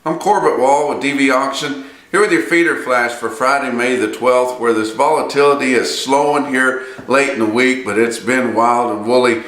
I'm Corbett Wall with DV Auction, here with your feeder flash for Friday, May the 12th, where this volatility is slowing here late in the week, but it's been wild and woolly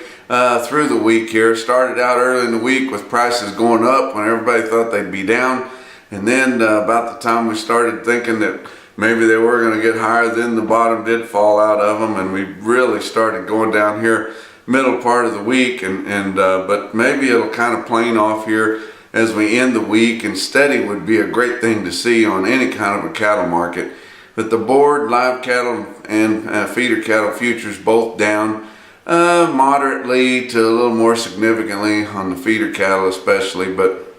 through the week here. Started out early in the week with prices going up when everybody thought they'd be down, and then about the time we started thinking that maybe they were going to get higher, then the bottom did fall out of them, and we really started going down here middle part of the week, but maybe it'll kind of plane off here as we end the week, and steady would be a great thing to see on any kind of a cattle market. But the board, live cattle and feeder cattle futures both down moderately to a little more significantly on the feeder cattle especially, but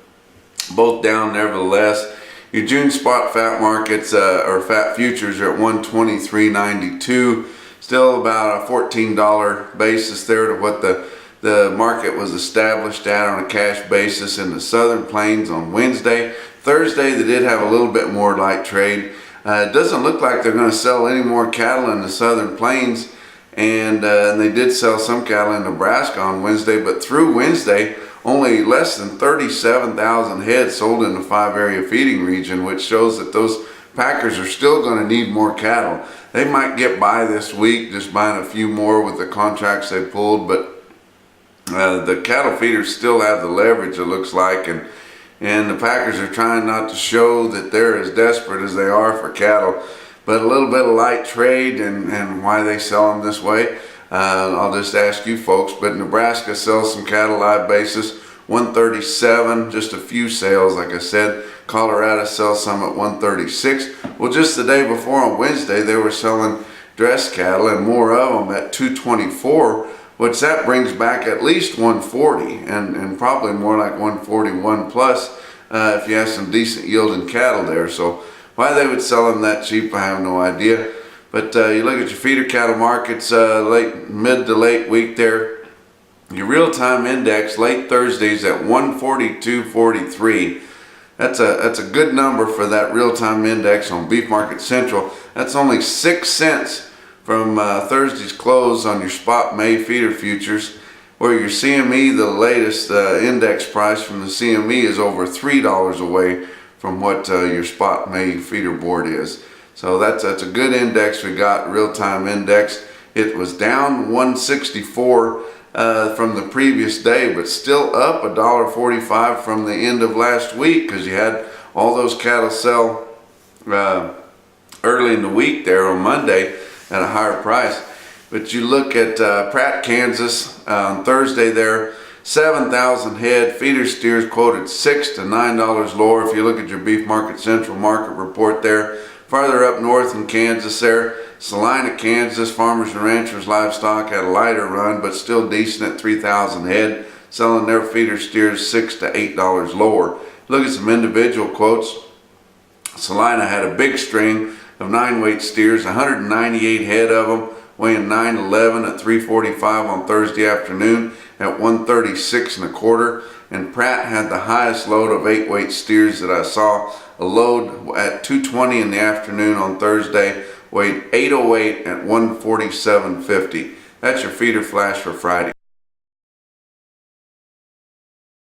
both down nevertheless. Your June spot fat markets or fat futures are at 123.92, still about a $14 basis there to what the market was established at on a cash basis in the Southern Plains on Wednesday. Thursday they did have a little bit more light trade. It doesn't look like they're going to sell any more cattle in the Southern Plains, and they did sell some cattle in Nebraska on Wednesday, but through Wednesday only less than 37,000 head sold in the 5-area feeding region, which shows that those packers are still going to need more cattle. They might get by this week just buying a few more with the contracts they pulled, but the cattle feeders still have the leverage, it looks like, and the packers are trying not to show that they're as desperate as they are for cattle. But a little bit of light trade and why they sell them this way, I'll just ask you folks. But Nebraska sells some cattle live basis 137, just a few sales like I said. Colorado sells some at 136. Well, just the day before on Wednesday they were selling dress cattle and more of them at 224, which that brings back at least 140 and probably more like 141 plus if you have some decent yielding cattle there. So why they would sell them that cheap, I have no idea. But you look at your feeder cattle markets mid to late week there. Your real-time index late Thursday's at 142.43. That's a good number for that real-time index on Beef Market Central. That's only 6 cents from Thursday's close on your spot May feeder futures, where your CME, the latest index price from the CME, is over $3 away from what your spot May feeder board is. So that's a good index we got, real-time index. It was down 164 from the previous day, but still up $1.45 from the end of last week, because you had all those cattle sell early in the week there on Monday at a higher price. But you look at Pratt, Kansas on Thursday there, 7,000 head, feeder steers quoted $6 to $9 lower. If you look at your Beef Market Central market report there, farther up north in Kansas there, Salina, Kansas, farmers and ranchers livestock had a lighter run, but still decent at 3,000 head, selling their feeder steers $6 to $8 lower. Look at some individual quotes. Salina had a big string of 9-weight steers, 198 head of them, weighing 911 at 345 on Thursday afternoon at 136 1/4. And Pratt had the highest load of 8-weight steers that I saw, a load at 220 in the afternoon on Thursday, weighed 808 at 147.50. That's your feeder flash for Friday.